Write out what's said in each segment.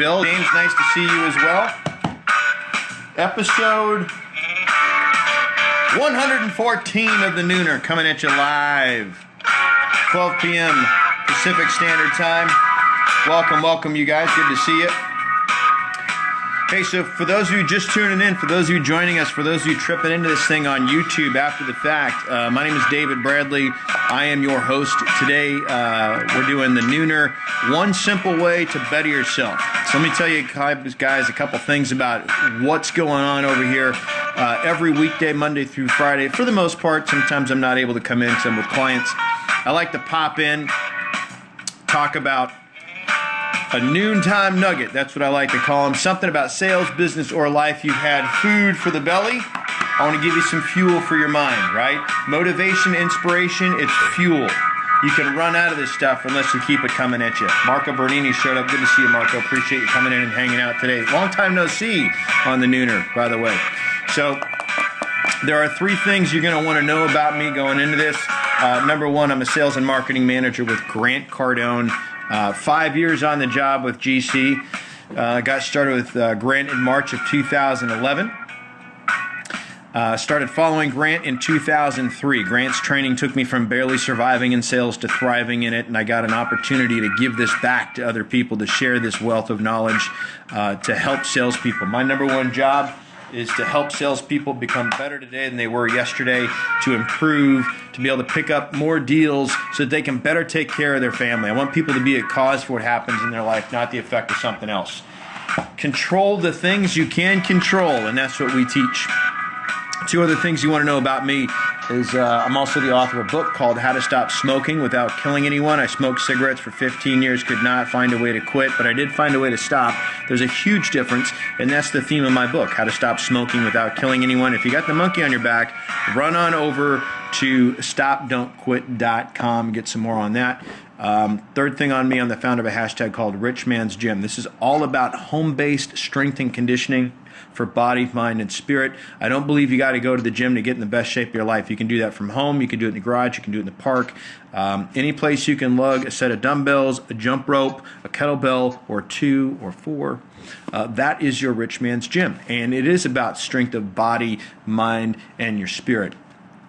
Bill. James, nice to see you as well. Episode 114 of the Nooner coming at you live. 12 p.m. Pacific Standard Time. Welcome you guys. Good to see you. Hey, so for those of you just tuning in, for those of you joining us, for those of you tripping into this thing on YouTube after the fact, my name is David Bradley. I am your host. Today, we're doing the Nooner, one simple way to better yourself. So let me tell you guys a couple things about what's going on over here. Every weekday, Monday through Friday, for the most part. Sometimes I'm not able to come in because I'm with clients. I like to pop in, talk about a noontime nugget. That's what I like to call them. Something about sales, business, or life. You've had food for the belly. I want to give you some fuel for your mind, right? Motivation, inspiration, it's fuel. You can run out of this stuff unless you keep it coming at you. Marco Bernini showed up. Good to see you, Marco. Appreciate you coming in and hanging out today. Long time no see on the Nooner, by the way. So there are three things you're going to want to know about me going into this. Number one, I'm a sales and marketing manager with Grant Cardone. 5 years on the job with GC. Got started with Grant in March of 2011. Started following Grant in 2003. Grant's training took me from barely surviving in sales to thriving in it, and I got an opportunity to give this back to other people, to share this wealth of knowledge, to help salespeople. My number one job is to help salespeople become better today than they were yesterday, to improve, to be able to pick up more deals so that they can better take care of their family. I want people to be a cause for what happens in their life, not the effect of something else. Control the things you can control, and that's what we teach. Two other things you want to know about me is I'm also the author of a book called How to Stop Smoking Without Killing Anyone. I smoked cigarettes for 15 years, could not find a way to quit, but I did find a way to stop. There's a huge difference, and that's the theme of my book, How to Stop Smoking Without Killing Anyone. If you got the monkey on your back, run on over to stopdon'tquit.com, get some more on that. Third thing on me, I'm the founder of a hashtag called Rich Man's Gym. This is all about home-based strength and conditioning for body, mind, and spirit. I don't believe you got to go to the gym to get in the best shape of your life. You can do that from home. You can do it in the garage. You can do it in the park. Any place you can lug a set of dumbbells, a jump rope, a kettlebell, or 2 or 4. That is your Rich Man's Gym. And it is about strength of body, mind, and your spirit.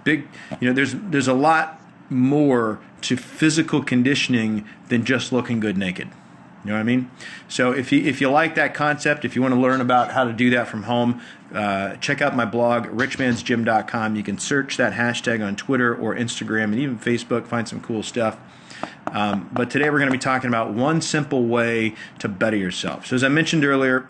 There's a lot more to physical conditioning than just looking good naked. You know what I mean? So if you like that concept, if you want to learn about how to do that from home, check out my blog, richmansgym.com. You can search that hashtag on Twitter or Instagram and even Facebook, find some cool stuff. But today we're going to be talking about one simple way to better yourself. So as I mentioned earlier,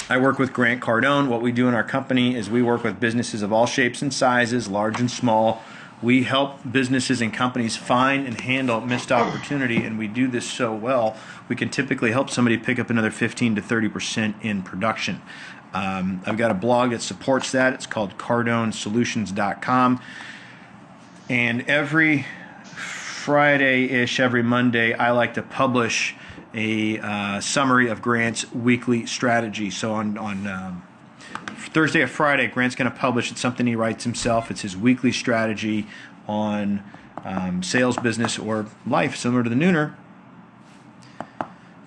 I work with Grant Cardone. What we do in our company is we work with businesses of all shapes and sizes, large and small. We help businesses and companies find and handle missed opportunity, and we do this so well, we can typically help somebody pick up another 15 to 30% in production. I've got a blog that supports that. It's called CardoneSolutions.com. And every Friday-ish, every Monday, I like to publish a summary of Grant's weekly strategy. So on Thursday or Friday, Grant's going to publish something he writes himself. It's his weekly strategy on sales, business, or life, similar to the Nooner.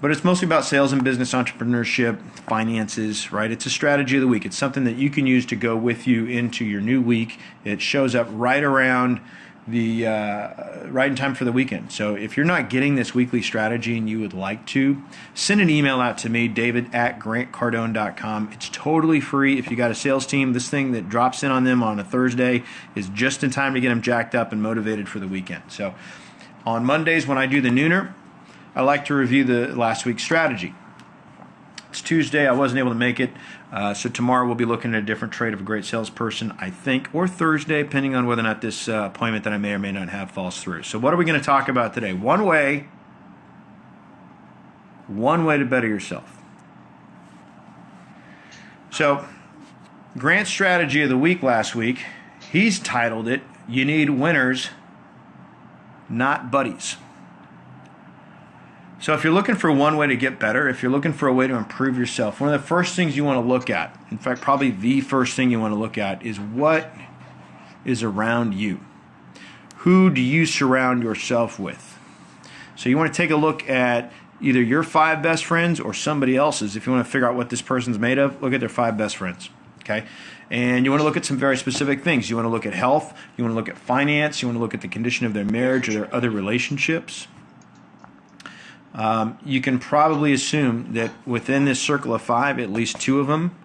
But it's mostly about sales and business, entrepreneurship, finances, right? It's a strategy of the week. It's something that you can use to go with you into your new week. It shows up right around right in time for the weekend. So if you're not getting this weekly strategy and you would like to, send an email out to me, david@grantcardone.com. It's totally free. If you got a sales team, this thing that drops in on them on a Thursday is just in time to get them jacked up and motivated for the weekend. So on Mondays when I do the Nooner, I like to review the last week's strategy. It's Tuesday. I wasn't able to make it. So tomorrow we'll be looking at a different trait of a great salesperson, I think, or Thursday, depending on whether or not this appointment that I may or may not have falls through. So what are we going to talk about today? One way to better yourself. So Grant's strategy of the week last week, he's titled it, You Need Winners, Not Buddies. So if you're looking for one way to get better, if you're looking for a way to improve yourself, one of the first things you want to look at, in fact, probably the first thing you want to look at, is what is around you. Who do you surround yourself with? So you want to take a look at either your 5 best friends or somebody else's. If you want to figure out what this person's made of, look at their 5 best friends. Okay? And you want to look at some very specific things. You want to look at health. You want to look at finance. You want to look at the condition of their marriage or their other relationships. You can probably assume that within this circle of 5, at least 2 of them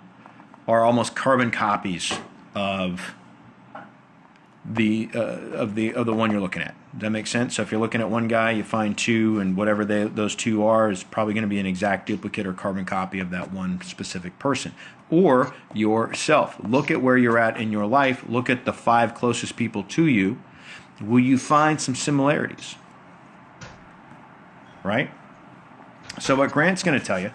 are almost carbon copies of the one you're looking at. Does that make sense? So if you're looking at one guy, you find 2, and whatever those 2 are is probably going to be an exact duplicate or carbon copy of that one specific person. Or yourself. Look at where you're at in your life. Look at the 5 closest people to you. Will you find some similarities? Right? So what Grant's going to tell you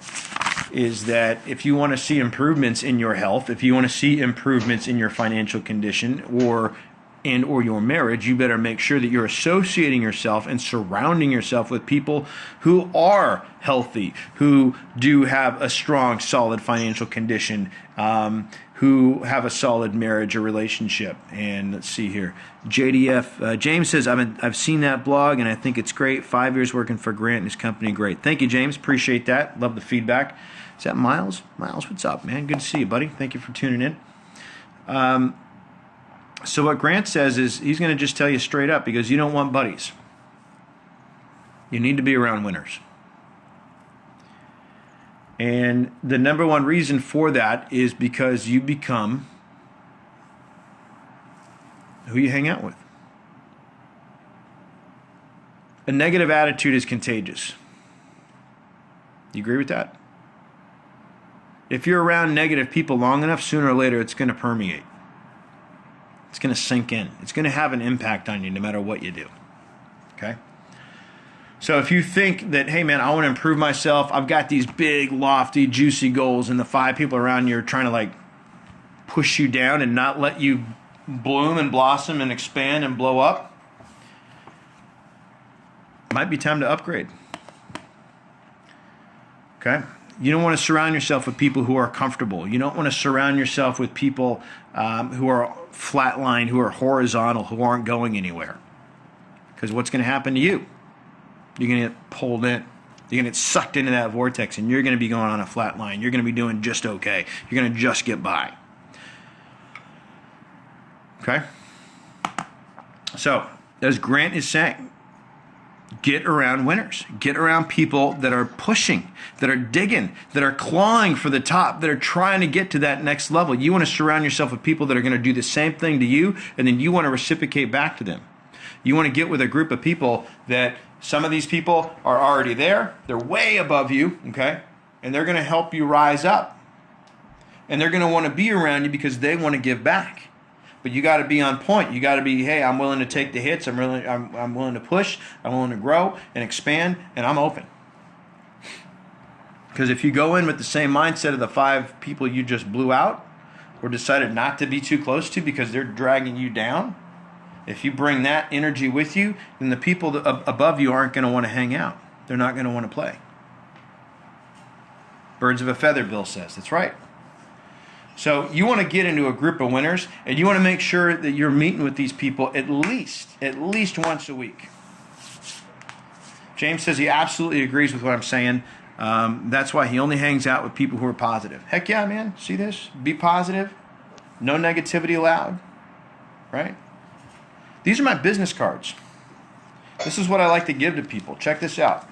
is that if you want to see improvements in your health, if you want to see improvements in your financial condition or your marriage, you better make sure that you're associating yourself and surrounding yourself with people who are healthy, who do have a strong, solid financial condition, who have a solid marriage or relationship. And let's see here. JDF, James says, I've seen that blog and I think it's great. 5 years working for Grant and his company. Great. Thank you, James. Appreciate that. Love the feedback. Is that Miles? Miles, what's up, man? Good to see you, buddy. Thank you for tuning in. So what Grant says is he's going to just tell you straight up, because you don't want buddies. You need to be around winners. And the number one reason for that is because you become who you hang out with. A negative attitude is contagious. You agree with that? If you're around negative people long enough, sooner or later it's going to permeate. It's going to sink in. It's going to have an impact on you no matter what you do. Okay? So if you think that, hey man, I want to improve myself, I've got these big, lofty, juicy goals, and the 5 people around you are trying to like push you down and not let you bloom and blossom and expand and blow up, it might be time to upgrade. Okay? You don't want to surround yourself with people who are comfortable. You don't want to surround yourself with people who are flatlined, who are horizontal, who aren't going anywhere. Because what's going to happen to you? You're going to get pulled in. You're going to get sucked into that vortex, and you're going to be going on a flat line. You're going to be doing just okay. You're going to just get by. Okay? So, as Grant is saying, get around winners. Get around people that are pushing, that are digging, that are clawing for the top, that are trying to get to that next level. You want to surround yourself with people that are going to do the same thing to you, and then you want to reciprocate back to them. You want to get with a group of people that some of these people are already there. They're way above you, okay? And they're going to help you rise up. And they're going to want to be around you because they want to give back. But you got to be on point. You got to be, hey, I'm willing to take the hits. I'm willing to push. I'm willing to grow and expand, and I'm open. Because if you go in with the same mindset of the 5 people you just blew out or decided not to be too close to because they're dragging you down, if you bring that energy with you, then the people above you aren't going to want to hang out. They're not going to want to play. Birds of a feather, Bill says. That's right. So you want to get into a group of winners, and you want to make sure that you're meeting with these people at least once a week. James says he absolutely agrees with what I'm saying. That's why he only hangs out with people who are positive. Heck yeah, man. See this? Be positive. No negativity allowed. Right? These are my business cards. This is what I like to give to people. Check this out.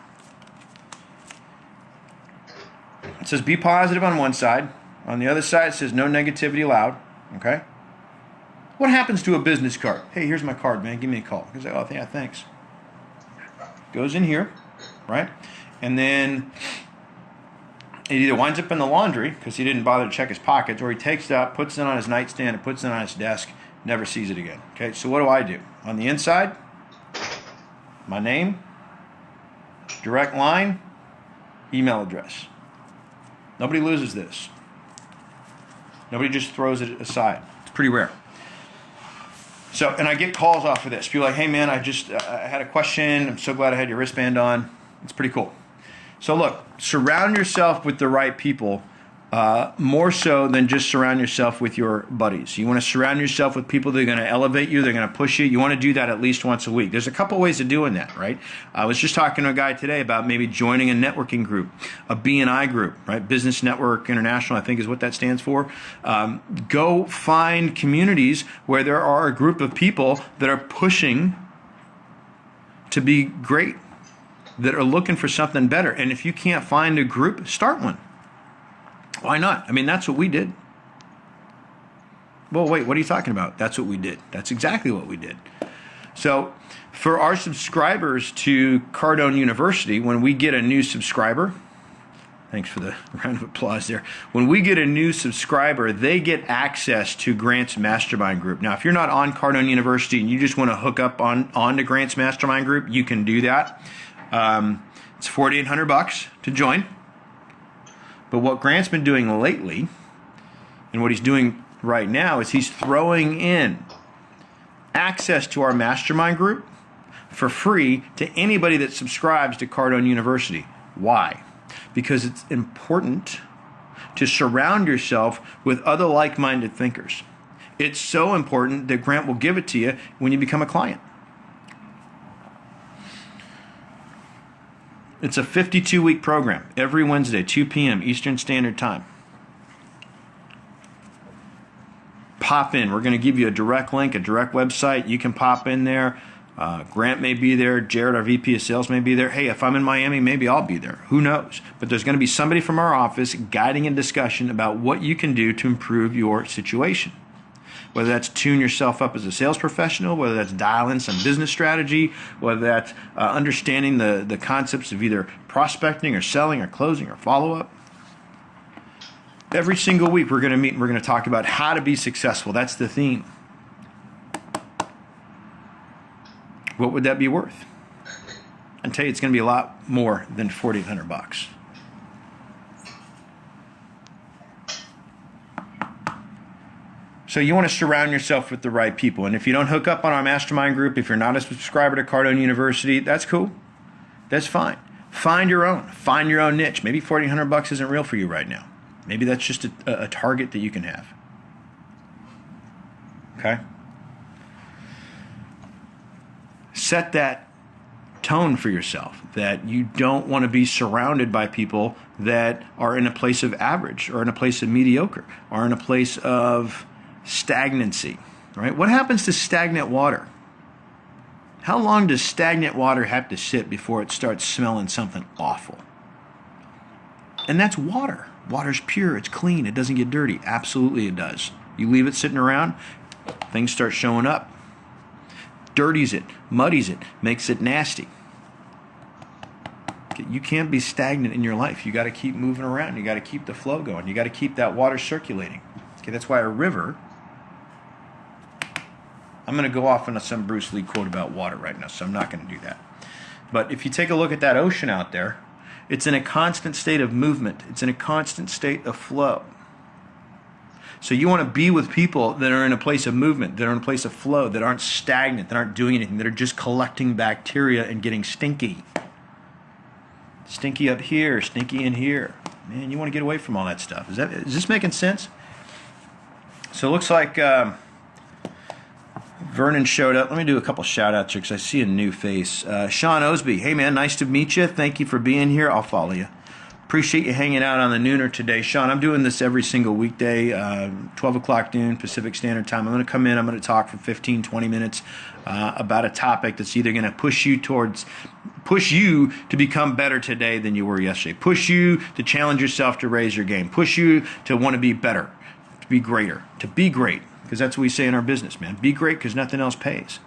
It says be positive on one side. On the other side, it says no negativity allowed. Okay? What happens to a business card? Hey, here's my card, man. Give me a call. He's like, oh, yeah, thanks. Goes in here, right? And then it either winds up in the laundry because he didn't bother to check his pockets, or he takes it out, puts it on his nightstand, and puts it on his desk, never sees it again. Okay, so what do? On the inside, my name, direct line, email address. Nobody loses this. Nobody just throws it aside. It's pretty rare. So, and I get calls off of this. People are like, hey man, I had a question. I'm so glad I had your wristband on. It's pretty cool. So look, surround yourself with the right people. more so than just surround yourself with your buddies. You want to surround yourself with people that are going to elevate you, they're going to push you. You want to do that at least once a week. There's a couple ways of doing that, right? I was just talking to a guy today about maybe joining a networking group, a B&I group, right? Business Network International, I think is what that stands for. Go find communities where there are a group of people that are pushing to be great, that are looking for something better. And if you can't find a group, start one. Why not? I mean, that's what we did. Well, wait, what are you talking about? That's what we did. That's exactly what we did. So for our subscribers to Cardone University, when we get a new subscriber, thanks for the round of applause there. When we get a new subscriber, they get access to Grant's Mastermind Group. Now, if you're not on Cardone University and you just want to hook up onto Grant's Mastermind Group, you can do that. It's $4,800 to join. But what Grant's been doing lately, and what he's doing right now, is he's throwing in access to our mastermind group for free to anybody that subscribes to Cardone University. Why? Because it's important to surround yourself with other like-minded thinkers. It's so important that Grant will give it to you when you become a client. It's a 52-week program, every Wednesday, 2 p.m. Eastern Standard Time. Pop in. We're going to give you a direct link, a direct website. You can pop in there. Grant may be there. Jared, our VP of Sales, may be there. Hey, if I'm in Miami, maybe I'll be there. Who knows? But there's going to be somebody from our office guiding a discussion about what you can do to improve your situation. Whether that's tune yourself up as a sales professional, whether that's dial in some business strategy, whether that's understanding the concepts of either prospecting or selling or closing or follow-up. Every single week we're going to meet and we're going to talk about how to be successful. That's the theme. What would that be worth? I tell you, it's going to be a lot more than $4,800. So you want to surround yourself with the right people. And if you don't hook up on our mastermind group, if you're not a subscriber to Cardone University, that's cool. That's fine. Find your own. Find your own niche. Maybe $4,800 isn't real for you right now. Maybe that's just a target that you can have. Okay? Set that tone for yourself that you don't want to be surrounded by people that are in a place of average or in a place of mediocre or in a place of stagnancy, right? What happens to stagnant water? How long does stagnant water have to sit before it starts smelling something awful? And that's water. Water's pure, it's clean, it doesn't get dirty. Absolutely it does. You leave it sitting around, things start showing up. Dirties it, muddies it, makes it nasty. You can't be stagnant in your life. You got to keep moving around. You got to keep the flow going. You got to keep that water circulating. Okay, that's why a river, I'm going to go off on some Bruce Lee quote about water right now, so I'm not going to do that. But if you take a look at that ocean out there, it's in a constant state of movement. It's in a constant state of flow. So you want to be with people that are in a place of movement, that are in a place of flow, that aren't stagnant, that aren't doing anything, that are just collecting bacteria and getting stinky. Stinky up here, stinky in here. Man, you want to get away from all that stuff. Is this making sense? So it looks like Vernon showed up. Let me do a couple shout-outs here because I see a new face. Sean Osby. Hey, man, nice to meet you. Thank you for being here. I'll follow you. Appreciate you hanging out on the Nooner today. Sean, I'm doing this every single weekday, 12 o'clock noon Pacific Standard Time. I'm going to come in. I'm going to talk for 15, 20 minutes about a topic that's either going to push you to become better today than you were yesterday, push you to challenge yourself to raise your game, push you to want to be better, to be greater, to be great, because that's what we say in our business, man. Be great because nothing else pays.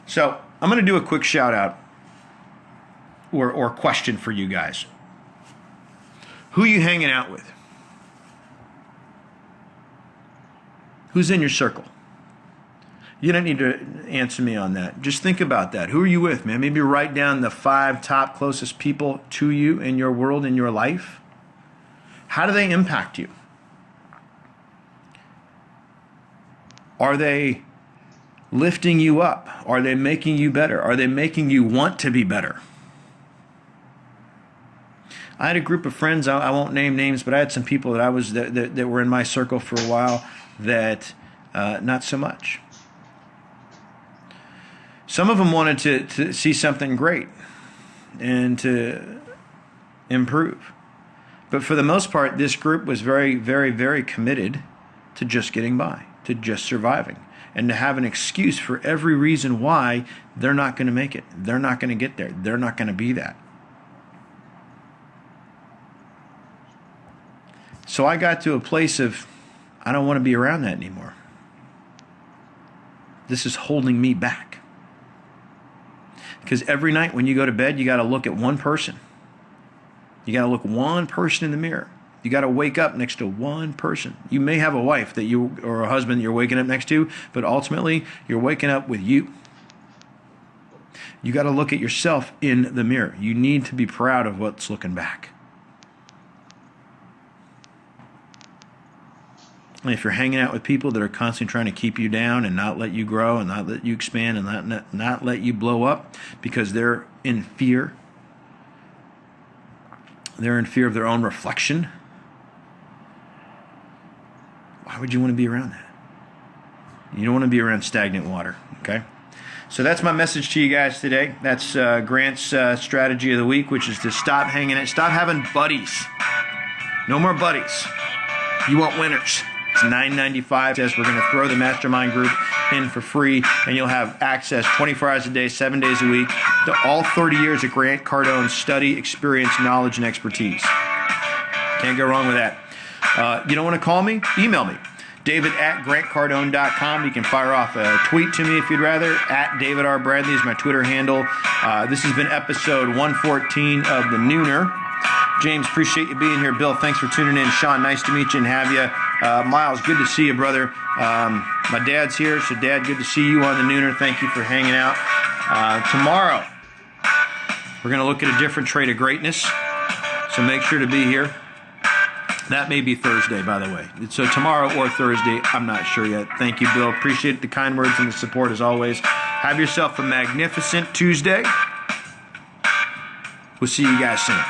So I'm going to do a quick shout-out or question for you guys. Who are you hanging out with? Who's in your circle? You don't need to answer me on that. Just think about that. Who are you with, man? Maybe write down the 5 top closest people to you in your world, in your life. How do they impact you? Are they lifting you up? Are they making you better? Are they making you want to be better? I had a group of friends. I won't name names, but I had some people that were in my circle for a while that not so much. Some of them wanted to see something great and to improve. But for the most part, this group was very, very, very committed to just getting by, to just surviving, and to have an excuse for every reason why they're not going to make it. They're not going to get there. They're not going to be that. So I got to a place of, I don't want to be around that anymore. This is holding me back. Because every night when you go to bed, you got to look at one person. You got to look one person in the mirror. You got to wake up next to one person. You may have a wife or a husband that you're waking up next to, but ultimately you're waking up with you. You got to look at yourself in the mirror. You need to be proud of what's looking back. And if you're hanging out with people that are constantly trying to keep you down and not let you grow and not let you expand and not let you blow up because they're in fear, they're in fear of their own reflection, why would you want to be around that? You don't want to be around stagnant water, okay? So that's my message to you guys today. That's Grant's strategy of the week, which is to stop hanging out, stop having buddies. No more buddies. You want winners. It's $9.95. We're going to throw the mastermind group in for free, and you'll have access 24 hours a day, 7 days a week to all 30 years of Grant Cardone's study, experience, knowledge, and expertise. Can't go wrong with that. You don't want to call me? Email me. David@grantcardone.com. You can fire off a tweet to me if you'd rather. @David R. Bradley is my Twitter handle. This has been episode 114 of The Nooner. James, appreciate you being here. Bill, thanks for tuning in. Sean, nice to meet you and have you. Miles, good to see you, brother. My dad's here, so Dad, good to see you on The Nooner. Thank you for hanging out. Tomorrow, we're going to look at a different trait of greatness, so make sure to be here. That may be Thursday, by the way. So tomorrow or Thursday, I'm not sure yet. Thank you, Bill. Appreciate the kind words and the support as always. Have yourself a magnificent Tuesday. We'll see you guys soon.